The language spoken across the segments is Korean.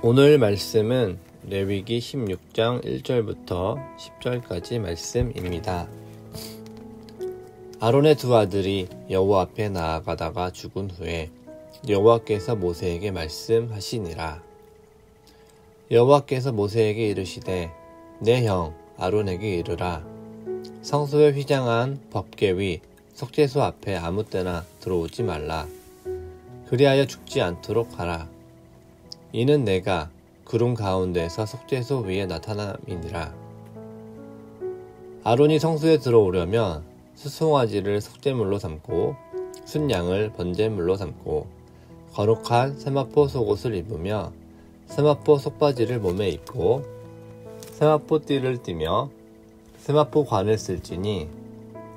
오늘 말씀은 레위기 16장 1절부터 10절까지 말씀입니다. 아론의 두 아들이 여호와 앞에 나아가다가 죽은 후에 여호와께서 모세에게 말씀하시니라. 여호와께서 모세에게 이르시되 내 형 아론에게 이르라. 성소에 휘장한 법궤 속죄소 앞에 아무 때나 들어오지 말라. 그리하여 죽지 않도록 하라. 이는 내가 구름 가운데에서 속죄소 위에 나타남이니라. 아론이 성소에 들어오려면 수송아지를 속죄물로 삼고 순양을 번제물로 삼고 거룩한 세마포 속옷을 입으며 세마포 속바지를 몸에 입고 세마포 띠를 띠며 세마포 관을 쓸지니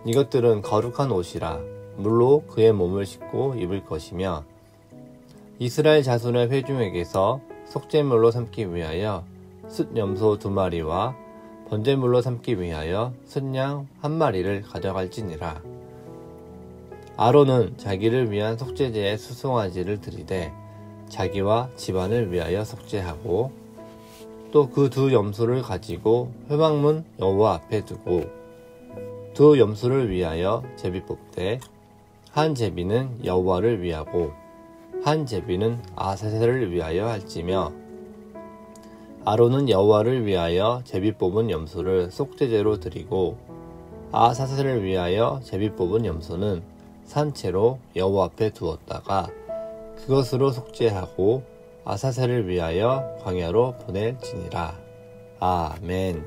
이것들은 거룩한 옷이라 물로 그의 몸을 씻고 입을 것이며 이스라엘 자손의 회중에게서 속죄물로 삼기 위하여 숫염소 2마리와 번제물로 삼기 위하여 순양 1마리를 가져갈지니라. 아론은 자기를 위한 속죄제에 수송아지를 드리되 자기와 집안을 위하여 속죄하고 또 그 두 염소를 가지고 회막문 여호와 앞에 두고 두 염소를 위하여 제비 뽑되 한 제비는 여호와를 위하고 한 제비는 아사셀을 위하여 할지며 아론은 여호와를 위하여 제비 뽑은 염소를 속죄제로 드리고 아사셀을 위하여 제비 뽑은 염소는 산채로 여호와 앞에 두었다가 그것으로 속죄하고 아사셀을 위하여 광야로 보낼지니라. 아멘.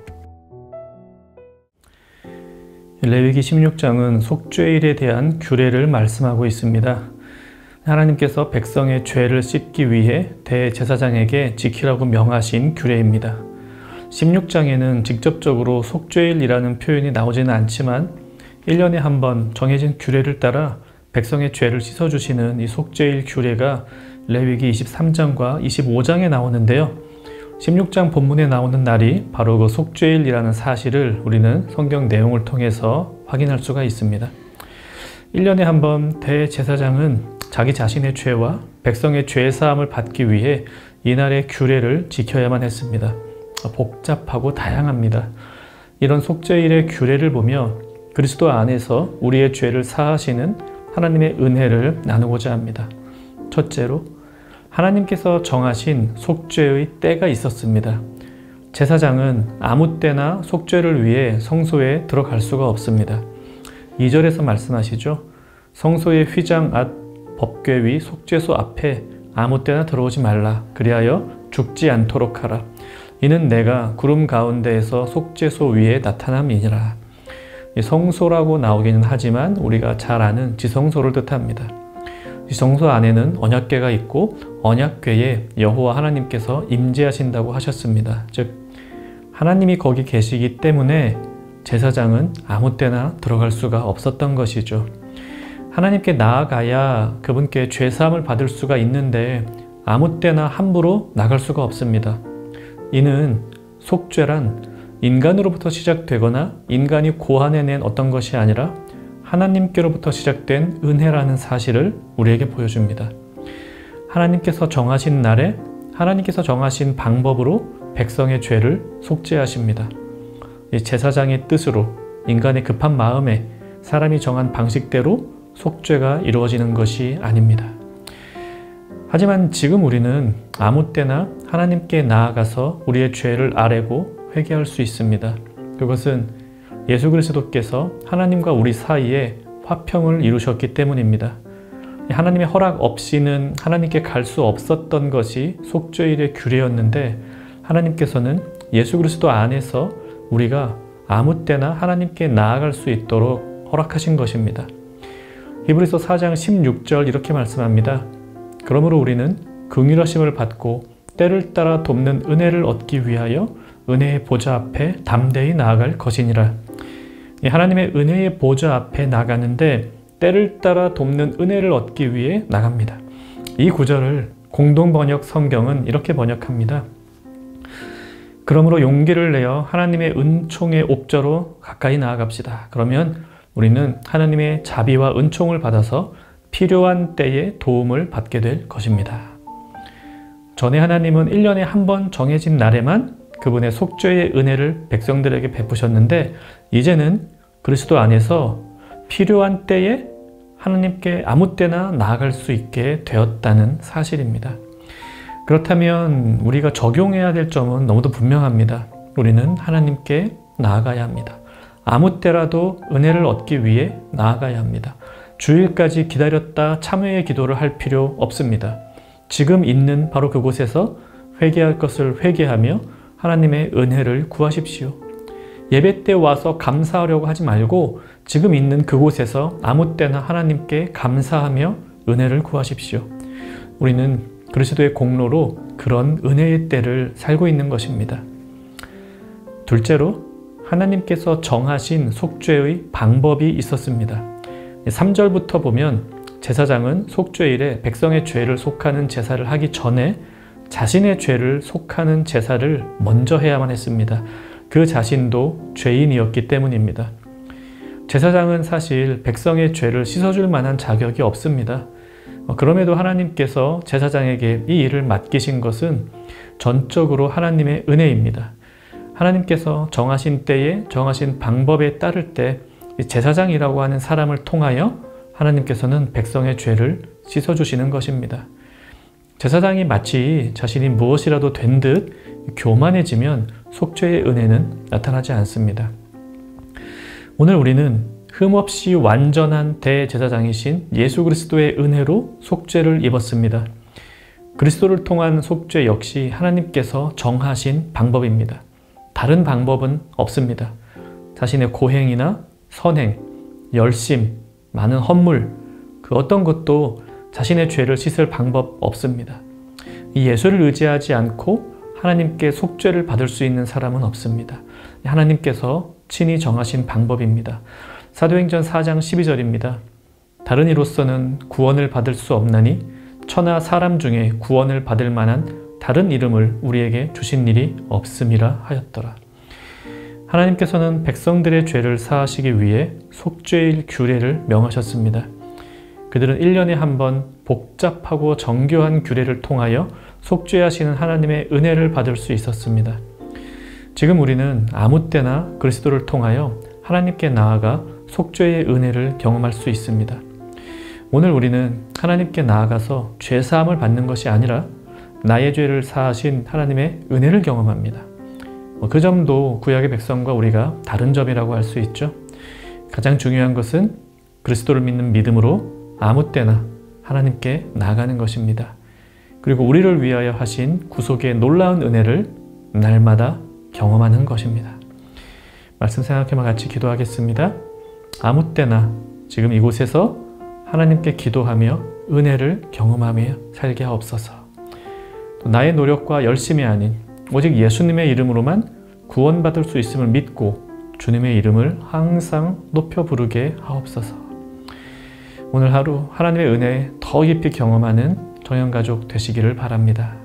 레위기 16장은 속죄일에 대한 규례를 말씀하고 있습니다. 하나님께서 백성의 죄를 씻기 위해 대제사장에게 지키라고 명하신 규례입니다. 16장에는 직접적으로 속죄일이라는 표현이 나오지는 않지만 1년에 한 번 정해진 규례를 따라 백성의 죄를 씻어주시는 이 속죄일 규례가 레위기 23장과 25장에 나오는데요. 16장 본문에 나오는 날이 바로 그 속죄일이라는 사실을 우리는 성경 내용을 통해서 확인할 수가 있습니다. 1년에 한 번 대제사장은 자기 자신의 죄와 백성의 죄사함을 받기 위해 이날의 규례를 지켜야만 했습니다. 복잡하고 다양합니다. 이런 속죄일의 규례를 보며 그리스도 안에서 우리의 죄를 사하시는 하나님의 은혜를 나누고자 합니다. 첫째로, 하나님께서 정하신 속죄의 때가 있었습니다. 제사장은 아무 때나 속죄를 위해 성소에 들어갈 수가 없습니다. 2절에서 말씀하시죠. 성소의 휘장 법궤 위 속죄소 앞에 아무 때나 들어오지 말라. 그리하여 죽지 않도록 하라. 이는 내가 구름 가운데에서 속죄소 위에 나타남이니라. 성소라고 나오기는 하지만 우리가 잘 아는 지성소를 뜻합니다. 지성소 안에는 언약궤가 있고 언약궤에 여호와 하나님께서 임재하신다고 하셨습니다. 즉 하나님이 거기 계시기 때문에 제사장은 아무 때나 들어갈 수가 없었던 것이죠. 하나님께 나아가야 그분께 죄사함을 받을 수가 있는데 아무 때나 함부로 나갈 수가 없습니다. 이는 속죄란 인간으로부터 시작되거나 인간이 고안해낸 어떤 것이 아니라 하나님께로부터 시작된 은혜라는 사실을 우리에게 보여줍니다. 하나님께서 정하신 날에 하나님께서 정하신 방법으로 백성의 죄를 속죄하십니다. 이 제사장의 뜻으로 인간의 급한 마음에 사람이 정한 방식대로 속죄가 이루어지는 것이 아닙니다. 하지만 지금 우리는 아무 때나 하나님께 나아가서 우리의 죄를 아뢰고 회개할 수 있습니다. 그것은 예수 그리스도께서 하나님과 우리 사이에 화평을 이루셨기 때문입니다. 하나님의 허락 없이는 하나님께 갈 수 없었던 것이 속죄일의 규례였는데 하나님께서는 예수 그리스도 안에서 우리가 아무 때나 하나님께 나아갈 수 있도록 허락하신 것입니다. 히브리서 4장 16절 이렇게 말씀합니다. 그러므로 우리는 긍휼하심을 받고 때를 따라 돕는 은혜를 얻기 위하여 은혜의 보좌 앞에 담대히 나아갈 것이니라. 하나님의 은혜의 보좌 앞에 나가는데 때를 따라 돕는 은혜를 얻기 위해 나갑니다. 이 구절을 공동번역 성경은 이렇게 번역합니다. 그러므로 용기를 내어 하나님의 은총의 옥저로 가까이 나아갑시다. 그러면 우리는 하나님의 자비와 은총을 받아서 필요한 때에 도움을 받게 될 것입니다. 전에 하나님은 1년에 한 번 정해진 날에만 그분의 속죄의 은혜를 백성들에게 베푸셨는데 이제는 그리스도 안에서 필요한 때에 하나님께 아무 때나 나아갈 수 있게 되었다는 사실입니다. 그렇다면 우리가 적용해야 될 점은 너무도 분명합니다. 우리는 하나님께 나아가야 합니다. 아무 때라도 은혜를 얻기 위해 나아가야 합니다. 주일까지 기다렸다 참회의 기도를 할 필요 없습니다. 지금 있는 바로 그곳에서 회개할 것을 회개하며 하나님의 은혜를 구하십시오. 예배 때 와서 감사하려고 하지 말고 지금 있는 그곳에서 아무 때나 하나님께 감사하며 은혜를 구하십시오. 우리는 그리스도의 공로로 그런 은혜의 때를 살고 있는 것입니다. 둘째로 하나님께서 정하신 속죄의 방법이 있었습니다. 3절부터 보면 제사장은 속죄일에 백성의 죄를 속하는 제사를 하기 전에 자신의 죄를 속하는 제사를 먼저 해야만 했습니다. 그 자신도 죄인이었기 때문입니다. 제사장은 사실 백성의 죄를 씻어줄 만한 자격이 없습니다. 그럼에도 하나님께서 제사장에게 이 일을 맡기신 것은 전적으로 하나님의 은혜입니다. 하나님께서 정하신 때에 정하신 방법에 따를 때 제사장이라고 하는 사람을 통하여 하나님께서는 백성의 죄를 씻어주시는 것입니다. 제사장이 마치 자신이 무엇이라도 된 듯 교만해지면 속죄의 은혜는 나타나지 않습니다. 오늘 우리는 흠없이 완전한 대제사장이신 예수 그리스도의 은혜로 속죄를 입었습니다. 그리스도를 통한 속죄 역시 하나님께서 정하신 방법입니다. 다른 방법은 없습니다. 자신의 고행이나 선행, 열심, 많은 헌물, 그 어떤 것도 자신의 죄를 씻을 방법 없습니다. 이 예수를 의지하지 않고 하나님께 속죄를 받을 수 있는 사람은 없습니다. 하나님께서 친히 정하신 방법입니다. 사도행전 4장 12절입니다. 다른 이로서는 구원을 받을 수 없나니 천하 사람 중에 구원을 받을 만한 다른 이름을 우리에게 주신 일이 없음이라 하였더라. 하나님께서는 백성들의 죄를 사하시기 위해 속죄일 규례를 명하셨습니다. 그들은 1년에 한 번 복잡하고 정교한 규례를 통하여 속죄하시는 하나님의 은혜를 받을 수 있었습니다. 지금 우리는 아무 때나 그리스도를 통하여 하나님께 나아가 속죄의 은혜를 경험할 수 있습니다. 오늘 우리는 하나님께 나아가서 죄사함을 받는 것이 아니라 나의 죄를 사하신 하나님의 은혜를 경험합니다. 그 점도 구약의 백성과 우리가 다른 점이라고 할 수 있죠. 가장 중요한 것은 그리스도를 믿는 믿음으로 아무 때나 하나님께 나아가는 것입니다. 그리고 우리를 위하여 하신 구속의 놀라운 은혜를 날마다 경험하는 것입니다. 말씀 생각해만 같이 기도하겠습니다. 아무 때나 지금 이곳에서 하나님께 기도하며 은혜를 경험하며 살게 하옵소서. 또 나의 노력과 열심이 아닌 오직 예수님의 이름으로만 구원받을 수 있음을 믿고 주님의 이름을 항상 높여 부르게 하옵소서. 오늘 하루 하나님의 은혜에 더 깊이 경험하는 정연가족 되시기를 바랍니다.